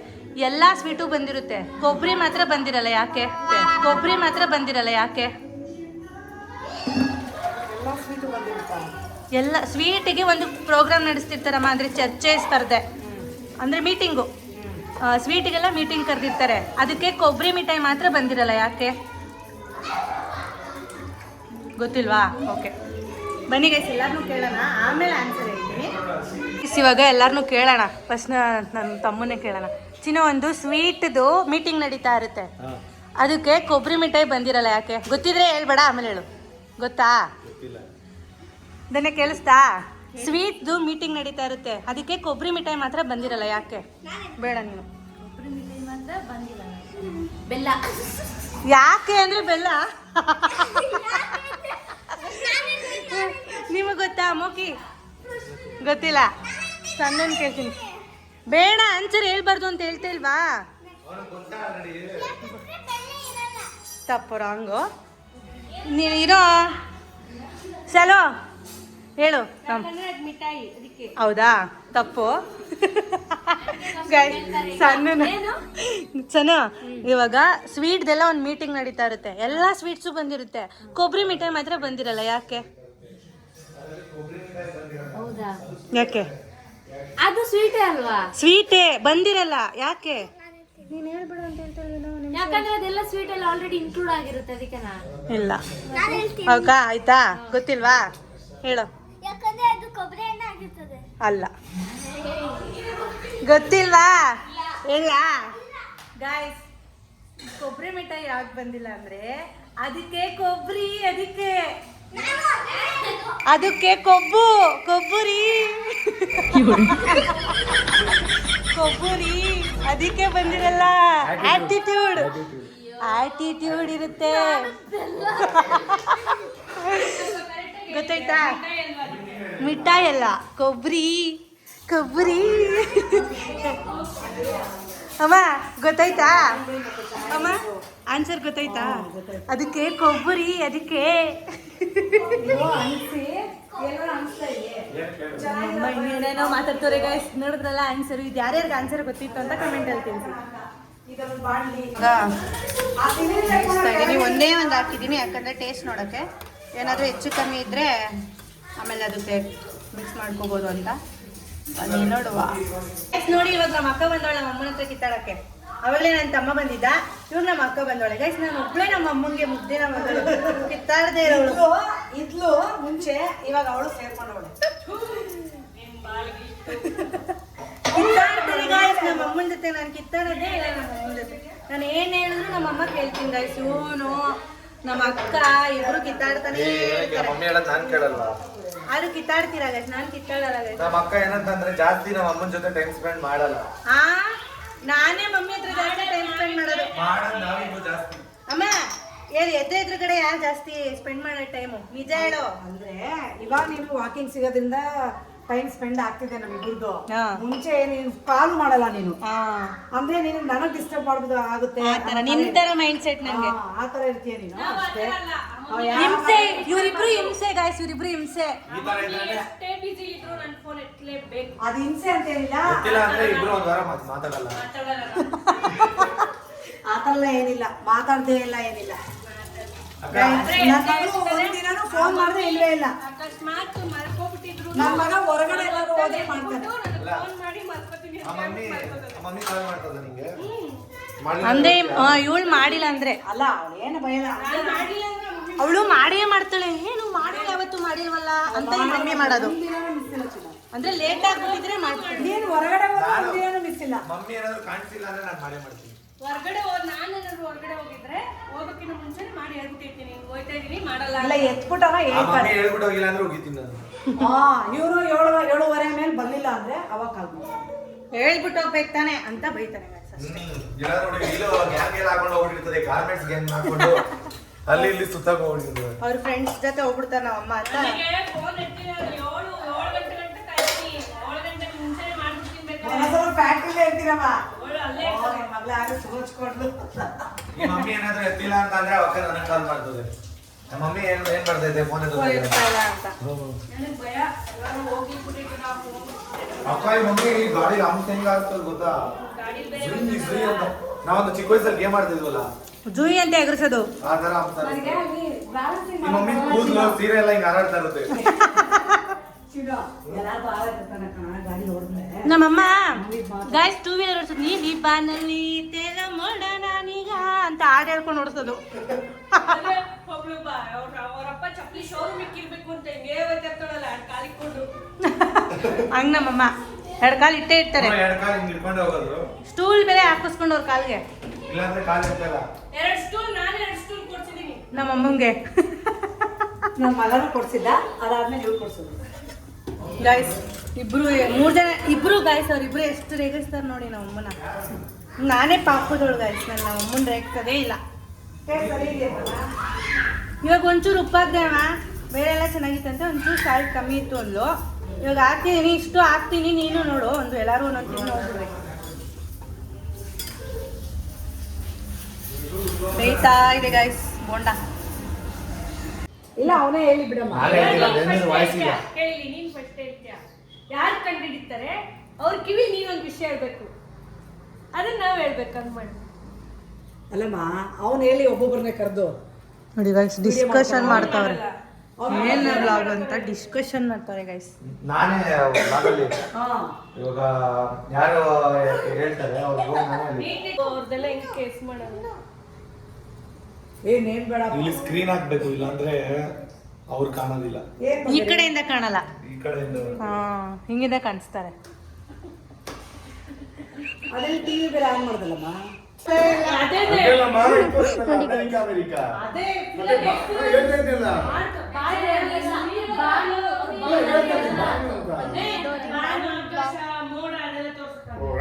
ಎಲ್ಲ ಸ್ವೀಟು ಬಂದಿರುತ್ತೆ, ಕೊಬ್ಬರಿ ಮಾತ್ರ ಬಂದಿರಲ್ಲ ಯಾಕೆ? ಕೊಬ್ಬರಿ ಮಾತ್ರ ಬಂದಿರಲ್ಲ ಯಾಕೆ? ಎಲ್ಲ ಸ್ವೀಟಿಗೆ ಒಂದು ಪ್ರೋಗ್ರಾಮ್ ನಡೆಸ್ತಿರ್ತಾರಮ್ಮ, ಅಂದರೆ ಚರ್ಚೆ ಸ್ಪರ್ಧೆ, ಅಂದರೆ ಮೀಟಿಂಗು. ಸ್ವೀಟಿಗೆಲ್ಲ ಮೀಟಿಂಗ್ ಕರೆದಿರ್ತಾರೆ, ಅದಕ್ಕೆ ಕೊಬ್ಬರಿ ಮಿಠಾಯಿ ಮಾತ್ರ ಬಂದಿರಲ್ಲ ಯಾಕೆ? ಗೊತ್ತಿಲ್ವಾ? ಓಕೆ ಬನ್ನಿ ಗೈಸ್, ಎಲ್ಲರನ್ನೂ ಕೇಳೋಣ, ಆಮೇಲೆ ಆನ್ಸರ್ ಹೇಳ್ತೀನಿ. ಇವಾಗ ಎಲ್ಲರನ್ನೂ ಕೇಳೋಣ. ಫಸ್ಟ್ ನನ್ನ ತಮ್ಮನೇ ಕೇಳೋಣ. ಚಿನ್ನ, ಒಂದು ಸ್ವೀಟ್ದು ಮೀಟಿಂಗ್ ನಡೀತಾ ಇರುತ್ತೆ, ಅದಕ್ಕೆ ಕೊಬ್ಬರಿ ಮಿಠಾಯಿ ಬಂದಿರಲ್ಲ ಯಾಕೆ? ಗೊತ್ತಿದ್ರೆ ಹೇಳ್ಬೇಡ, ಆಮೇಲೆ ಹೇಳು. ಗೊತ್ತಾ? ಇದನ್ನೇ ಕೇಳಿಸ್ತಾ? ಸ್ವೀಟ್ದು ಮೀಟಿಂಗ್ ನಡೀತಾ ಇರುತ್ತೆ, ಅದಕ್ಕೆ ಕೊಬ್ಬರಿ ಮಿಠಾಯಿ ಮಾತ್ರ ಬಂದಿರಲ್ಲ ಯಾಕೆ? ಬೇಡ ನೀನು. ಕೊಬ್ಬರಿ ಮಿಠಾಯಿ ಮಾತ್ರ ಬಂದಿರಲ್ಲ, ಬೆಲ್ಲ. ಯಾಕೆ ಅಂದರೆ ಬೆಲ್ಲ. ನಿಮಗೆ ಗೊತ್ತಾ ಮೋಕಿ? ಗೊತ್ತಿಲ್ಲ. ಸಣ್ಣನ್ ಕೇಳ್ತೀನಿ. ಬೇಡ, ಆನ್ಸರ್ ಹೇಳ್ಬಾರ್ದು ಅಂತ ಹೇಳ್ತಾ ಇಲ್ವಾ? ತಪ್ಪು, ರಾಂಗು. ನೀನು ಇರೋ ಚಲೋ ಹೇಳು. ಹೌದಾ? ತಪ್ಪು. ಸಣ್ಣ ಇವಾಗ ಸ್ವೀಟ್ದೆಲ್ಲ ಒಂದು ಮೀಟಿಂಗ್ ನಡೀತಾ ಇರುತ್ತೆ, ಎಲ್ಲ ಸ್ವೀಟ್ಸು ಬಂದಿರುತ್ತೆ, ಕೊಬ್ಬರಿ ಮಿಠಾಯಿ ಮಾತ್ರ ಬಂದಿರಲ್ಲ ಯಾಕೆ? ಯಾಕೆ? ಅದು ಸ್ವೀಟೇ ಅಲ್ವಾ? ಸ್ವೀಟೇ ಬಂದಿರಲ್ಲ ಯಾಕೆ? ನೀನು ಹೇಳ್ಬೇಡ ಅಂತ ಹೇಳ್ತಾರೆ. ಯಾಕಂದ್ರೆ ಅದೆಲ್ಲ ಸ್ವೀಟ್ ಎಲ್ಲ ಆಲ್ರೆಡಿ ಇನ್ಕ್ಲೂಡ್ ಆಗಿರುತ್ತೆ, ಅದಕ್ಕೆನಾ? ಇಲ್ಲ. ಹೌದಾ? ಆಯ್ತಾ? ಗೊತ್ತಿಲ್ವಾ? ಹೇಳು. ಯಾಕಂದ್ರೆ ಅದು ಕೊಬ್ಬರಿ ಎಣ್ಣೆ ಆಗಿರ್ತದೆ. ಅಲ್ಲ. ಗೊತ್ತಿಲ್ವಾ? ಇಲ್ಲ ಗಾಯ್ಸ್, ಕೊಬ್ಬರಿ ಮಿಠಾಯಿ ಯಾಕೆ ಬಂದಿಲ್ಲ ಅಂದ್ರೆ ಅದಕ್ಕೆ ಕೊಬ್ಬರಿ, ಅದಕ್ಕೆ ಕೊಬ್ಬರಿ ಕೊಬ್ಬರಿ ಅದಕ್ಕೆ ಬಂದಿರಲ್ಲ. ಆಟಿಟ್ಯೂಡ್ ಇರುತ್ತೆ. ಗೊತ್ತಾಯ್ತಾ? ಮಿಠಾಯಿ ಅಲ್ಲ, ಕೊಬ್ಬರಿ. ಅಮ್ಮ ಗೊತ್ತಾಯ್ತಾ? ಅಮ್ಮ ಆನ್ಸರ್ ಗೊತ್ತಾಯ್ತಾ? ಅದಕ್ಕೆ ಕೊಬ್ಬರಿ, ಅದಕ್ಕೆ. ಇನ್ನೇನೇನೋ ಮಾತಾಡ್ತಾರೆ ಗೈಸ್, ನೋಡಿದ್ರಲ್ಲ ಆನ್ಸರ್. ಇದು ಯಾರ್ಯಾರಿಗೆ ಆನ್ಸರ್ ಗೊತ್ತಿತ್ತು ಅಂತ ಕಮೆಂಟ್ ಅಲ್ಲಿ ತಿಳಿಸಿ. ಒಂದೇ ಒಂದು ಹಾಕಿದ್ದೀನಿ, ಯಾಕಂದ್ರೆ ಟೇಸ್ಟ್ ನೋಡೋಕ್ಕೆ ಏನಾದರೂ ಹೆಚ್ಚು ಕಮ್ಮಿ ಇದ್ದರೆ ಆಮೇಲೆ ಅದಕ್ಕೆ ಮಿಕ್ಸ್ ಮಾಡ್ಕೋಬೋದು ಅಂತ. ನೋಡುವ ನೋಡಿ, ಇವಾಗ ನಮ್ಮ ಅಕ್ಕ ಬಂದವಳೆ ನಮ್ಮ ಅಮ್ಮನ ಹತ್ರ ಕಿತ್ತಾಡಕ್ಕೆ. ಅವಾಗಲೇ ನನ್ನ ತಮ್ಮ ಬಂದಿದ್ದ, ಇವಾಗ ನಮ್ಮ ಅಕ್ಕ ಬಂದವಳೆ. ಗೈಸ್, ನಾನು ಒಬ್ಬಳೇ ನಮ್ಮ ಅಮ್ಮಂಗೆ ಮುದ್ದಿನ ಮಗಳು, ಕಿತ್ತಾಡದೆ ಇರೋಳು ಇದ್ಲು ಮುಂಚೆ, ಇವಾಗ ಅವಳು ಸೇರ್ಕೊಂಡವಳು. ಕಿತ್ತಾಡ್ತೀನಿ ಗಾಯ್ಸ್ ನಮ್ಮ ಅಮ್ಮನ ಜೊತೆ, ನಾನು ಕಿತ್ತಾಡೋದೇ ಇಲ್ಲ ನಮ್ಮ ಅಮ್ಮನ ಜೊತೆ. ನಾನು ಏನು ಹೇಳಿದ್ರು ನಮ್ಮ ಅಮ್ಮ ಕೇಳ್ತೀನಿ ಗೈಸ್. ಇವನು ನಮ್ಮ ಅಕ್ಕ ಇಬ್ರು ಕಿತ್ತಾಡ್ತಾನೆ ಆದ್ರೂ ಕಿತ್ತಾಡ್ತೀರಾ ಗೈಸ್, ನಾನು ಕಿತ್ತಾಡಲ್ಲ ಗೈಸ್. ನಮ್ಮ ಅಕ್ಕ ಏನಂತಂದ್ರೆ ಜಾಸ್ತಿ ನಮ್ಮ ಅಮ್ಮನ ಜೊತೆ ಟೈಮ್ ಸ್ಪೆಂಡ್ ಮಾಡಲ್ಲ. ನಾನೇ ಮಮ್ಮಿ ಹತ್ರ ಜಾಸ್ತಿ ಟೈಮ್ ಸ್ಪೆಂಡ್ ಮಾಡೋದು. ಅಮ್ಮ ಹೇಳಿ, ಎದ್ರ ಕಡೆ ಯಾರು ಜಾಸ್ತಿ ಸ್ಪೆಂಡ್ ಮಾಡೋ ಟೈಮು? ನಿಜ ಹೇಳು. ಅಂದ್ರೆ ಇವಾಗ ನೀನು ವಾಕಿಂಗ್ ಸಿಗೋದ್ರಿಂದ ಟೈಮ್ ಸ್ಪೆಂಡ್ ಆಗ್ತಿದೆ ನಮ್ಮಿಬ್ಬರದು. ಮುಂಚೆ ನೀನು ಕಾಲ್ ಮಾಡಲ್ಲ ನೀನು, ಅಂದ್ರೆ ನೀನು ನನಗ್ ಡಿಸ್ಟರ್ಬ್ ಮಾಡ್ಬೋದು ಆಗುತ್ತೆ. ನಿನ್ ತರ ಮೈಂಡ್ ಸೆಟ್ ನಂಗೆ. ಆ ತರ ಇರ್ತೀಯ ನೀನು ಅಷ್ಟೇ. ಹಿಂಸೆ, ಇವರಿಬ್ರು ಹಿಂಸೆ ಗಾಯ್ಸ್, ಇವರಿಬ್ರು ಹಿಂಸೆ. ಅದು ಹಿಂಸೆ ಅಂತ ಏನಿಲ್ಲ, ಆತರ ಏನಿಲ್ಲ, ಮಾತಾಡ್ದೇ ಇಲ್ಲ, ಏನಿಲ್ಲ. ಒಂದಿನೂ ಫೋನ್ ಮಾಡಿದ್ರೆ ಇಲ್ವೇ ಇಲ್ಲ. ನನ್ನ ಮಗ ಹೊರಗಡೆ ಎಲ್ಲರೂ ಹೋದ್ರೆ ಮಾಡ್ತಾರೆ. ಅಂದ್ರೆ ಇವಳು ಮಾಡಿಲ್ಲ ಅಂದ್ರೆ ಅಲ್ಲ, ಅವಳು ಏನು ಭಯಲ್ಲ, ಅವಳು ಮಾಡಿಯೇ ಮಾಡ್ತಾಳೆ. ಏನು ಮಾಡಿಲ್ಲ, ಯಾವತ್ತು ಮಾಡಿಲ್ವಲ್ಲ ಅಂತ ಮಮ್ಮಿ ಮಾಡೋದು. ಅಂದ್ರೆ ಲೇಟ್ ಆಗ್ಬಿಟ್ಟಿದ್ರೆ ಮಾಡ್ತೀನಿ. ನೀನು ಹೊರಗಡೆ ಹೋದ್ರೆ ಇಲ್ಲ. ಮಮ್ಮಿ ಏನಾದ್ರು ಕಾಣಿಸಿಲ್ಲ ಅಂದ್ರೆ ನಾನು ಮಾಡೇ ಮಾಡ್ತೀನಿ. ಹೊರಗಡೆ ನಾನೇನಾದ್ರು ಹೊರಗಡೆ ಹೋಗಿದ್ರೆ ಹೋಗೋಕ್ಕಿಂತ ಮುಂಚೆ ಮಾಡಿ ಹೇಳ್ಬಿಟ್ಟಿರ್ತೀನಿ, ಹೋಯ್ತಾ ಇದೀನಿ ಮಾಡಲ್ಲ ಅಲ್ಲ ಎತ್ಬಿಟ್ಟಾರ ಆ ಹೇಳ್ತಾರೆ. ಮಮ್ಮಿ ಹೇಳ್ಬಿಟ್ಟು ಹೋಗಿಲ್ಲ ಅಂದ್ರೆ ಹೋಗಿದ್ದೀನಿ ನಾನು. ಇವರು 7:30 ಮೇಲೆ ಬರ್ಲಿಲ್ಲ ಅಂದ್ರೆ ಅವಾಗ ಕಾಲ್ ಮಾಡ್ತಾರೆ. ಹೇಳ್ಬಿಟ್ಟು ಹೋಗ್ಬೇಕು ತಾನೆ ಅಂತ ಬೈತಾನೆ guys. ಏನಾದ್ರು ನೋಡಿ ಇಲ್ಲೋ ಗ್ಯಾಂಗ್ ಎಲ್ಲ ಹಾಕೊಂಡು ಹೋಗ್ಬಿಟ್ಟಿರ್ತದೆ, ಗಾರ್ಮೆಂಟ್ಸ್ ಗ್ಯಾಂಗ್ ಹಾಕೊಂಡು ಅಲ್ಲಿ ಇಲ್ಲಿ ಸುತ್ತಾಗ ಹೋಗ್ಬಿಟ್ಟಿರ್ತದೆ. ಅವ್ರ ಫ್ರೆಂಡ್ಸ್ ಜೊತೆ ಹೋಗ್ಬಿಡ್ತಾರ ನಮ್ಮ ಅಮ್ಮ ಅಂತ. ಫ್ಯಾಕ್ಟ್ರಿಲೇ ಇರ್ತೀರಮ್ಮ ಮಗಳ ಆಗ ಸೋಚ್ಕೊಂಡು. ಈ ಮಮ್ಮಿ ಏನಾದ್ರು ಎತ್ತಿಲ್ಲ ಅಂತ ಅಂದ್ರೆ ಅವಾಗ ನನಗೆ ಕಾಲ್ ಮಾಡ್ತದೆ. ನಮ್ಮ ಮಮ್ಮಿ ಏನ್ ಮಾಡ್ತೈತೆ ಫೋನ್ ಇರ್ತಾ ಇಲ್ಲ ಅಂತ. ಅಕ್ಕ ಈ ಮಮ್ಮಿ ಗಾಡಿ ಅಮ್ಮ ಹೆಂಗ ಆಗ್ತದೆ ಗೊತ್ತಾ? ನಾವೊಂದು ಚಿಕ್ಕ ವಯಸ್ಸಲ್ಲಿ ಗೇಮ್ ಆಡ್ತಿದ್ವಲ್ಲ, ಜೂಯಿ ಅಂತ ಎಗರ್ಸೋದು ಆ ತರ ಆಗ್ತಾರೆ. ಈ ಮಮ್ಮಿ ಕೂದಲು ಸೀರೆ ಎಲ್ಲ ಹಿಂಗ ಹಾರಾಡ್ತಾ ಇರುತ್ತೆ. ಗಾಡಿ ಹೊಡೆದ್ರೆ ನಮ್ಮಮ್ಮ ಗಾಯ್ಸ್ 2 ವೀಲರ್ ಓಡಿಸೋದು, ನೀಲಿ ಬಾನಲ್ಲಿ ತೇಲ ಮೋಡ ನಾನೀಗ ಅಂತ ಹಾಡು ಹೇಳ್ಕೊಂಡು ಓಡಿಸೋದು. ಹಂಗ ನಮ್ಮಮ್ಮ 2 ಕಾಲು ಇಟ್ಟೇ ಇರ್ತಾರೆ, ಎರಡು ಕಾಲು ಹಿಂಗ್ ಹಿಡ್ಕೊಂಡು ಹೋಗೋದು, ಸ್ಟೂಲ್ ಬೇರೆ ಹಾಕಿಸ್ಕೊಂಡು ಅವ್ರ ಕಾಲ್ಗೆ. ಇಲ್ಲಾಂದ್ರೆ ಕಾಲು ಇರ್ತಲ್ಲ. ನಮ್ಮಮ್ಮಂಗೆ ನಮ್ಮ ಮಗನೂ ಕೊಡ್ಸಿದ್ದ, ಅದಾದ್ಮೇಲೆ ಇವ್ರು ಕೊಡ್ಸೋದು. ಗಾಯ್ಸ್ ಇಬ್ರು 3 ಜನ ಇಬ್ರು ಗಾಯ್ಸ್, ಅವ್ರಿಬ್ರು ಎಷ್ಟು ರೇಗಿಸ್ತಾರೆ ನೋಡಿ ನಮ್ಮಮ್ಮನ. ನಾನೇ ಪಾಪದೋಳು ಗಾಯ್ಸ್, ನನ್ನ ನಮ್ಮಮ್ಮನ ರೇಗ್ತದೇ ಇಲ್ಲ. ಇವಾಗ ಒಂಚೂರು ಉಪ್ಪಾಗ್ದೆ ಅಮ್ಮ, ಬೇರೆ ಎಲ್ಲ ಚೆನ್ನಾಗಿತ್ತಂತೆ, ಒಂಚೂರು ಸಾಲ್ಟ್ ಕಮ್ಮಿ ಇತ್ತು ಅಂದ್ಲು. ಇವಾಗ ಹಾಕ್ತಿದ್ದೀನಿ, ಇಷ್ಟು ಹಾಕ್ತೀನಿ, ನೀನು ನೋಡು, ಒಂದು ಎಲ್ಲರೂ ಒಂದೊಂದು ತಿಂದು ಹೋಗ್ಬಿಡ್ಬೇಕು. ಬೇಯ್ತಾ ಇದೆ ಗಾಯ್ಸ್ ಬೋಂಡ. ಇಲ್ಲ ಅವನೇ ಹೇಳಿ ಬಿಡಮ್ಮ. ಯಾರು ಕಂಡುಹಿಡಿತಾರೆ ಅವ್ರ ಕಿವಿ ನೀವೊಂದು ವಿಷಯ ಹೇಳ್ಬೇಕು, ಅದನ್ನ ನಾವ್ ಹೇಳ್ಬೇಕು ಹಂಗ್ ಮಾಡಿ. ಅಲ್ಲಮ್ಮ ಅವನು ಹೇಳಿ ಒಬ್ಬೊಬ್ಬರನ್ನೇ ಕರೆದು ನೋಡಿ ಗೈಸ್ ಡಿಸ್ಕಷನ್ ಮಾಡ್ತಾವ್ರೆ, ಏನ್ ಬ್ಲಾಗ್ ಅಂತ ಡಿಸ್ಕಷನ್ ಮಾಡ್ತಾರೆ ಗೈಸ್. ನಾನೇ ಬ್ಲಾಗಲ್ಲಿ ಇವಾಗ ಯಾರು ಹೇಳ್ತಾರೆ ಅವ್ರದೆಲ್ಲ ಹೆಂಗ್ ಕೇಸ್ ಮಾಡೋದು. ಏನೇನ್ ಬೇಡ ಇಲ್ಲಿ ಸ್ಕ್ರೀನ್ ಹಾಕ್ಬೇಕು, ಇಲ್ಲಾಂದ್ರೆ ಅವ್ರು ಕಾಣೋದಿಲ್ಲ. ಈ ಕಡೆಯಿಂದ ಕಾಣಲ್ಲ, ಈ ಕಡೆಯಿಂದ ಹಿಂಗಿಂದ ಕಾಣಿಸ್ತಾರೆ. ಅದ್ರಲ್ಲಿ ಟಿವಿ ಬೇರೆ ಆನ್ ಮಾಡ್ದಲ್ಲಮ್ಮ. ಅಮೆರಿಕಾ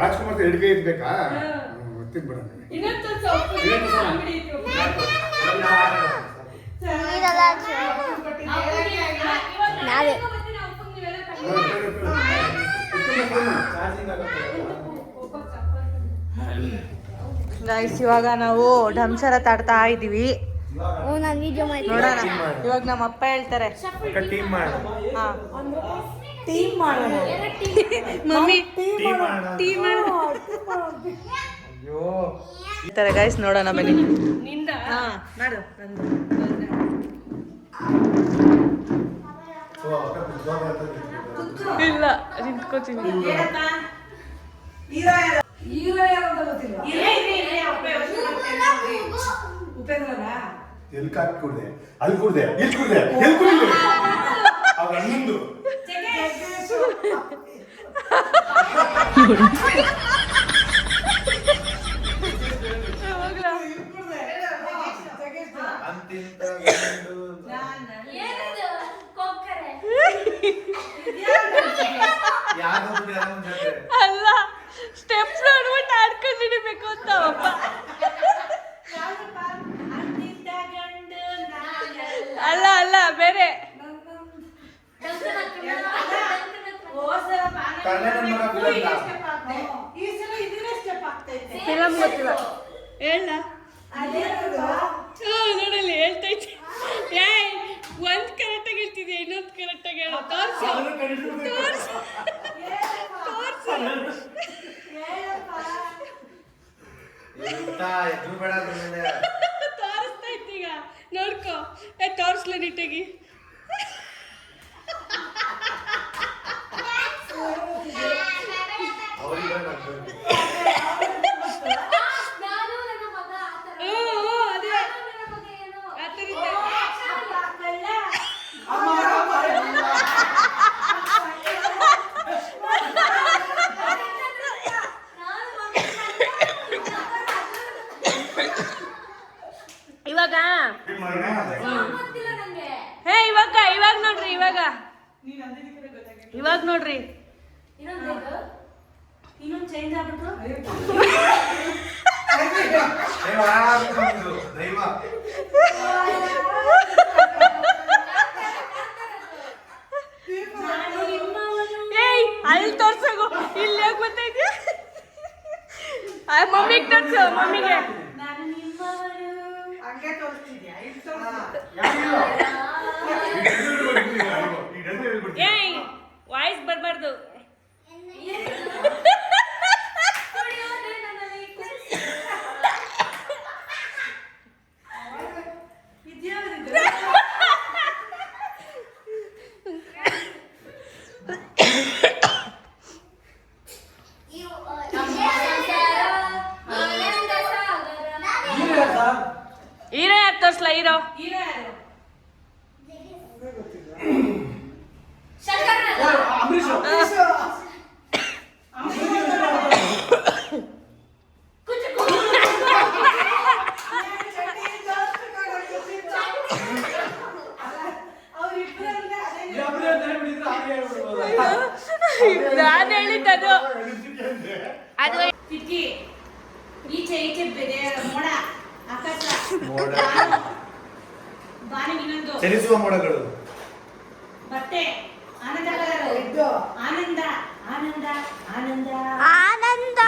ರಾಜ್ಕುಮಾರ್ ಎಡ್ಗೆ ಇದ್ಬೇಕಾ? ಗೊತ್ತಿದ್ ಬಿಡ. ಗೈಸ್ ಇವಾಗ ನಾವು ಢಂಸರ ತಾಡ್ತಾ ಇದೀವಿ, ನೋಡೋಣ. ಇವಾಗ ನಮ್ಮ ಅಪ್ಪ ಹೇಳ್ತಾರೆ ಟೀಮ್ ಮಾಡ, ಹಾ ಟೀಮ್ ಮಾಡೋಣ. ಮಮ್ಮಿ ಟೀಮ್ ಹೇಳ್ತಾರೆ ಗೈಸ್, ನೋಡೋಣ ಬನ್ನಿ. ಹಾ ಮಾಡು ಇಲ್ಲ ನಿಂತ್ಕೋತೀನಿ. ಹೀರೋ ಯಾರು ಅಂತ ಗೊತ್ತಿಲ್ಲ. ಉಪೇಂದ್ರನಾ? ಎಲ್ಲಿ ಕಾಕಿ ಕುಡ್ದೆ, ಅಲ್ಲಿ ಕುಡ್ದೆ, ಇಲ್ಲಿ ಕುಡ್ದೆ, ಎಲ್ಲಿ ಕುಡಿದೆ? ಅವ್ರ ಅಣ್ಣಂದು ಅಂತಿಂತ ಅಲ್ಲ ಸ್ಟೆಪ್ ನೋಡ್ಬಿಟ್ಟು ಆಡ್ಕೊಂಡು ಹಿಡಿಬೇಕು ಅಂತ ಅಪ್ಪ. ಅಲ್ಲ ಅಲ್ಲ ಬೇರೆ ಫಿಲಮ್ ಗೊತ್ತಿಲ್ಲ, ಹೇಳ ನೋಡಲ್ಲಿ ಹೇಳ್ತೈತೆ. ಏಯ್ ಒಂದ್ ಕರೆಕ್ಟಾಗಿ ಹೇಳ್ತಿದ್ಯಾ, ಇನ್ನೊಂದು ಕರೆಕ್ಟಾಗಿ ಹೇಳೋ. ತೋರಿಸ್ತೈತಿ ಈಗ ನೋಡ್ಕೊ, ತೋರಿಸ್ಲ ನೀಟಾಗಿ. ನೋಡ್ರಿ ಇನ್ನೊಂದು ಇನ್ನೊಂದು ಚೇಂಜ್ ಆಗ್ಬಿಟ್ರು. ದೈವ ಏಯ್ ಅಲ್ಲಿ ತೋರ್ಸಗು, ಇಲ್ಲಿ ಯಾಕೆ ಗೊತ್ತಾಯ್ತು? ಮಮ್ಮಿಗೆ ತೋರ್ಸು, ಮಮ್ಮಿಗೆ. ನಾನು ನಿಮ್ಮವರು. ಹಂಗೆ ತೋರಿಸ್ತಿದ್ಯಾ? ಏಯ್ ವಾಯ್ಸ್ ಬರಬಾರ್ದು. ಹೀರೋ ಯಾರು ತೋರ್ಸ್ಲಾ? ಹೀರೋ ಯಾರು? ನಾನು ಹೇಳಿದ್ದದು ಅದು ಕಿಟಕಿ ಈಚೆ ಈಚೆ ಬೇರೆ ಮೋಡ ಆಕಾಶ ಬಾನಿ ಇನ್ನೊಂದು ಚಲಿಸುವ ಮೋಡಗಳು ಬಟ್ಟೆ ಆನಂದ ಇದ್ದು ಆನಂದ ಆನಂದ ಆನಂದ ಆನಂದ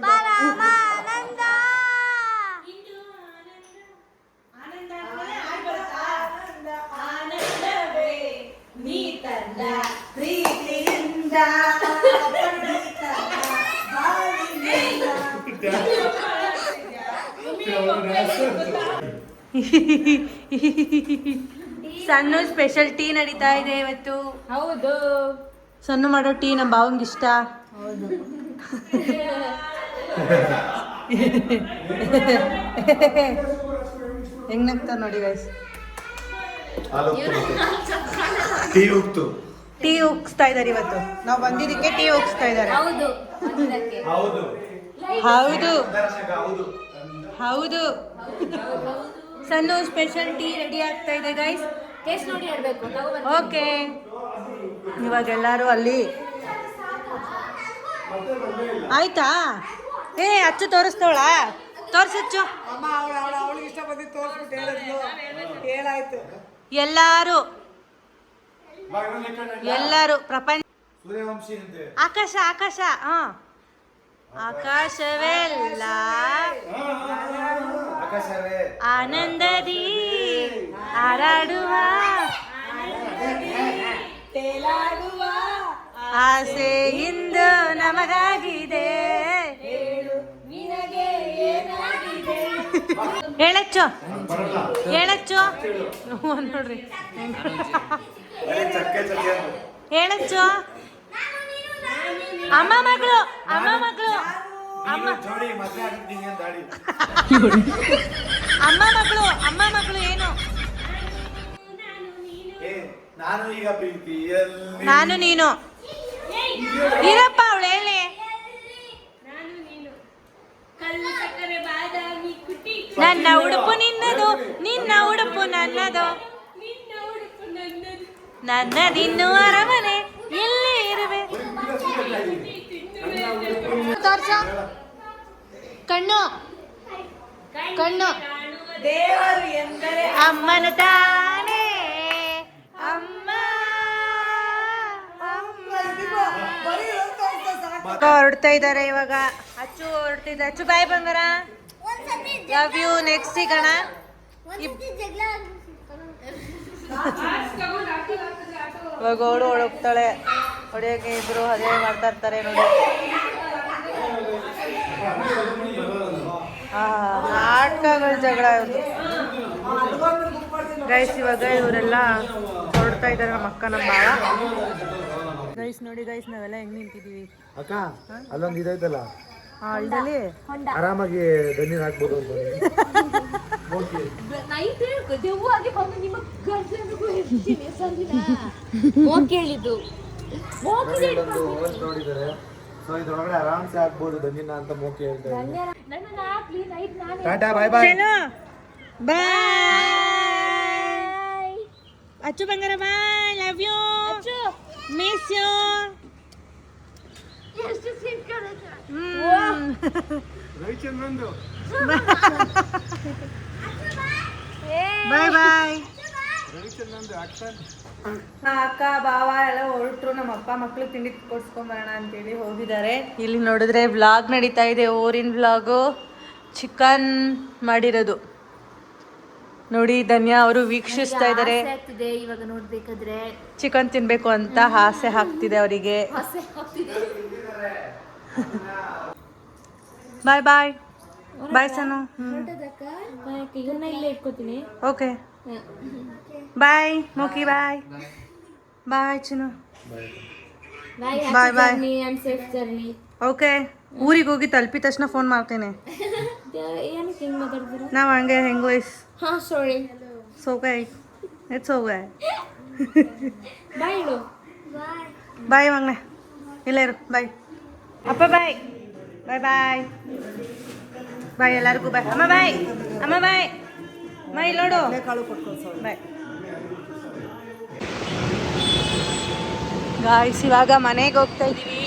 ಪರಮಾನಂದ. ಇಂದು ಆನಂದ ಆನಂದ ಆನಂದವೇ ನೀ ತಂದ ಪ್ರೀತಿಯಿಂದ ಸಣ್ಣ ಸ್ಪೆಷಲ್ ಟೀ ನಡೀತಾ ಇದೆ ಇವತ್ತು. ಹೌದು ಸಣ್ಣ ಮಾಡೋ ಟೀ ನಮ್ಮ ಭಾವಂಗೆ ಇಷ್ಟ. ಹೌದು. ಹೆಂಗ್ ನಗ್ತಾರ ನೋಡಿ ಗೈಸ್. ಟೀ ಉಕ್ತು ಟೀ ಉಗ್ಸ್ತಾ ಇದಾರೆ ಇವತ್ತು. ನಾವು ಬಂದಿದ್ದಕ್ಕೆ ಟೀ ಉಗ್ಸ್ತಾ ಇದಾರೆ. ಹೌದು ಅದಕ್ಕೆ. ಹೌದು ಹೌದು ಹೌದು ಹೌದು. ಸಣ್ಣ ಸ್ಪೆಷಲ್ ಟೀ ರೆಡಿ ಆಗ್ತಾ ಇದೆ ಗೈಸ್. ಟೇಸ್ಟ್ ನೋಡಿ ಹೇಳ್ಬೇಕು. ಓಕೆ, ಇವಾಗ ಎಲ್ಲರೂ ಅಲ್ಲಿ ಆಯ್ತಾ? ಏ ಅಚ್ಚು ತೋರಿಸ್ತವಳ, ತೋರ್ಸಚ್ಚು. ಅಮ್ಮ ಅವಳಿಗೆ ಇಷ್ಟ ಬಂದಿದ್ದು ತೋರಿಸ್ಬಿಟ್ಟು ಹೇಳಿದ್ಲು. ಹೇಳಾಯ್ತು. ಎಲ್ಲರೂ ಪ್ರಪಂಚ ಸೂರ್ಯವಂಶಿ ಅಂತೆ ಆಕಾಶ ಆಕಾಶ ಆಕಾಶವೆಲ್ಲ ಆಕಾಶವೇ ಆನಂದದಿ ಹಾರಾಡುವ ತೇಲಾಡುವ ಆಸೆಯಿಂದ ನಮಗಾಗಿದೆ. ನಿನಗೆ ಏನಾಗಿದೆ? ಹೇಳಚ್ಚು ಹೇಳಚ್ಚು ನೋಡ್ರಿ ಚಕ್ಕೆ ಚಕ್ಕೆ ಹೇಳಚ್ಚು. ಅಮ್ಮ ಮಗಳು ಅಮ್ಮ ಮಗಳು ಅಮ್ಮ ಜೋಡಿ ಮದುವೆ ಆಗ್ತೀನಿ ಅಂತ ದಾಡಿ ಅಮ್ಮ ಮಗಳು ಏನು? ನಾನು ಈಗ ಪ್ರೀತಿಯಲ್ಲಿ ನಾನು ನೀನು ಇರಪ್ಪ ಅವಳು ಹೇಳಿ. ನನ್ನ ಉಡುಪು ನಿನ್ನದು, ನಿನ್ನ ಉಡುಪು ನನ್ನದು, ನನ್ನದಿನ್ನು ಅರಮನೆ ಎಲ್ಲಿ ಇರುವೆ. ತೋರ್ಸ ಕಣ್ಣು ಕಣ್ಣು. ದೇವರು ಎಂದರೆ ಅಮ್ಮನ ತಾನೇ ಅಮ್ಮ ಬರೀ ಹೇಳ್ತಾ ಸಾಕು. ಹೊರಡ್ತಾ ಇದ್ದಾರೆ ಇವಾಗ. ಅಚ್ಚು ಹೊರಡ್ತಿದ್ದ. ಅಚ್ಚು ಬಾಯ್ ಬಂಗಾರ, ಲವ್ ಯು. ನೆಕ್ಸ್ಟ್ ಸಿಗೋಣ. ಇವಾಗ ಅವಳು ಹೊಡೋಗ್ತಾಳೆ. ಹೊಡಿಯೋಕೆ ಇಬ್ರು ಅದೇ ಮಾಡ್ತಾ ಇರ್ತಾರೆ ನೋಡಿ. ನಾಟಕಗಳ ಜಗಳ ಇವ್ರದ್ದು ಗೈಸ್. ಇವಾಗ ಇವರೆಲ್ಲ ಹೊರಡ್ತಾ ಇದ್ದಾರೆ, ನಮ್ಮ ಅಕ್ಕ ನಮ್ಮ ಮಾವ. ಗೈಸ್ ನೋಡಿ ಗೈಸ್, ನಾವೆಲ್ಲ ಹೆಂಗ್ ನಿಂತಿದೀವಿ ಅಕ್ಕ. ಅಲ್ಲೊಂದು ಇದೈತಲ್ಲ ಹಳ್ಳದಲ್ಲಿ. ಆರಾಮಾಗಿ ದಣ್ಣೀರ್ ಹಾಕ್ಬೋದು ಅಂತ ಕೇಳಿದ್ದು ನೋಡಿದ್ದಾರೆ. ಸೊ ಇದ್ರೊಳಗಡೆ ಆರಾಮ್ಸೆ ಹಾಕ್ಬೋದು ದಣ್ಣಿನ ಅಂತ ಮೋಕೆ ಹೇಳ್ತಾ ಇದ್ದೀನಿ. ಟಾಟಾ ಬಾಯ್ ಬಾಯ್. ಚಲೋ ಬಾಯ್. ಅಚ್ಚು ಬಂಗಾರ bye, love you. Miss you. ರವಿಚಂದ್ರಂದು ಬಾಯ್ ಬಾಯ್. ರವಿಚಂದ್ರಂದು ಆಕ್ಷನ್. ಅಕ್ಕ ಬಾವ ಎಲ್ಲ ಹೊರಟ್ರು. ನಮ್ಮ ಅಪ್ಪ ಮಕ್ಳು ತಿಂಡಿ ಕೊಡ್ಸ್ಕೊಂಬರೋಣ ಅಂತೇಳಿ ಹೋಗಿದ್ದಾರೆ. ಇಲ್ಲಿ ನೋಡಿದ್ರೆ ವ್ಲಾಗ್ ನಡೀತಾ ಇದೆ, ಊರಿನ ವ್ಲಾಗು. ಚಿಕನ್ ಮಾಡಿರೋದು ನೋಡಿ, ಧನ್ಯಾ ಅವರು ವೀಕ್ಷಿಸ್ತಾ ಇದ್ದಾರೆ. ಆಸೆ ಆಗ್ತಿದೆ ಇವಾಗ ನೋಡ್ಬೇಕಾದ್ರೆ. ಚಿಕನ್ ತಿನ್ಬೇಕು ಅಂತ ಆಸೆ ಆಗ್ತಿದೆ ಅವರಿಗೆ. ಆಸೆ ಆಗ್ತಿದೆ. ಬಾಯ್ ಬಾಯ್ ಬಾಯ್ ಸನು. ಹೊರಟದಕ್ಕ? ಇವನ್ನ ಇಲ್ಲೇ ಇಟ್ಕೋತೀನಿ. ಓಕೆ ಬಾಯ್ ಮೋಕಿ. ಬಾಯ್ ಬಾಯ್ ಚಿನ್ನು. Bye Bye, bye. Journey and safe journey. Okay, ಊರಿಗೆ ಹೋಗಿ ತಲುಪಿದ ತಕ್ಷಣ ಫೋನ್ ಮಾಡ್ತೇನೆ. ಏನಕ್ಕೆ ಹಿಂಗ್ ಮಾತಾಡ್ತೀರಾ? ನಾವು ಹಂಗೆ ಇಂಗ್ಲೀಷ್. ಹಾ sorry. Okay, it's okay. Bye ಹೇಳು. ಬಾಯ್ ಮಗನೆ, ಇಲ್ಲ ಇರು. ಬಾಯ್ ಅಪ್ಪ. ಬಾಯ್ ಬಾಯ್ ಬಾಯ್ ಬಾಯ್ ಎಲ್ಲರಿಗೂ ಬಾಯ್. ಅಮ್ಮ ಬಾಯ್. ಅಮ್ಮ ಬಾಯ್. ಅಮ್ಮ ಇಲ್ಲಿ ನೋಡು. ಕಾಳು ಕೊಟ್ಕೊಳ್ಸೋ. Bye guys. ಇವಾಗ ಮನೆಗೆ ಹೋಗ್ತಾ ಇದೀವಿ.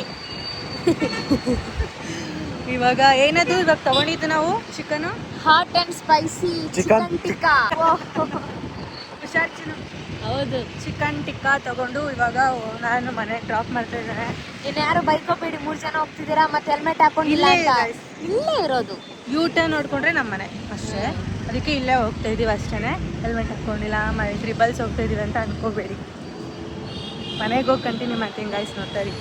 ಇವಾಗ ಏನದು ಇವಾಗ ತಗೊಂಡಿದ್ದು ನಾವು? Chicken hot and spicy Chicken chicken tikka. ಹುಷಾರ್ ಚಿನ್ನು. ಹೌದು. ಚಿಕನ್ ಟಿಕ್ಕಾ ತಗೊಂಡು ಇವಾಗ ನಾನು ಮನೆಗೆ ಡ್ರಾಪ್ ಮಾಡ್ತಾ ಇದ್ದೇನೆ. ಇನ್ಯಾರು ಬೈಕೋಬೇಡಿ, 3 ಜನ ಹೋಗ್ತಿದ್ದೀರಾ ಮತ್ತೆ ಹೆಲ್ಮೆಟ್ ಹಾಕೊಂಡಿಲ್ಲ ಇಲ್ಲೇ ಅಂತ. guys. ಇಲ್ಲೇ ಇರೋದು. ಯೂ ಟರ್ನ್ ನೋಡ್ಕೊಂಡ್ರೆ ನಮ್ಮ ಮನೆ ಅಷ್ಟೇ. ಅದಕ್ಕೆ ಇಲ್ಲೇ ಹೋಗ್ತಾ ಇದೀವಿ ಅಷ್ಟೇ. ಹೆಲ್ಮೆಟ್ ಹಾಕ್ಕೊಂಡಿಲ್ಲ, ಟ್ರಿಬಲ್ಸ್ ಹೋಗ್ತಾ ಇದೀವಿ ಅಂತ ಅನ್ಕೋಬೇಡಿ. ಮನೆಗೆ ಹೋಗಿ ಕಂಟಿನ್ಯೂ ಮಾಡ್ತೀನಿ ಗಾಯ್ಸ್, ನೋಡ್ತಾ ಇರಿ.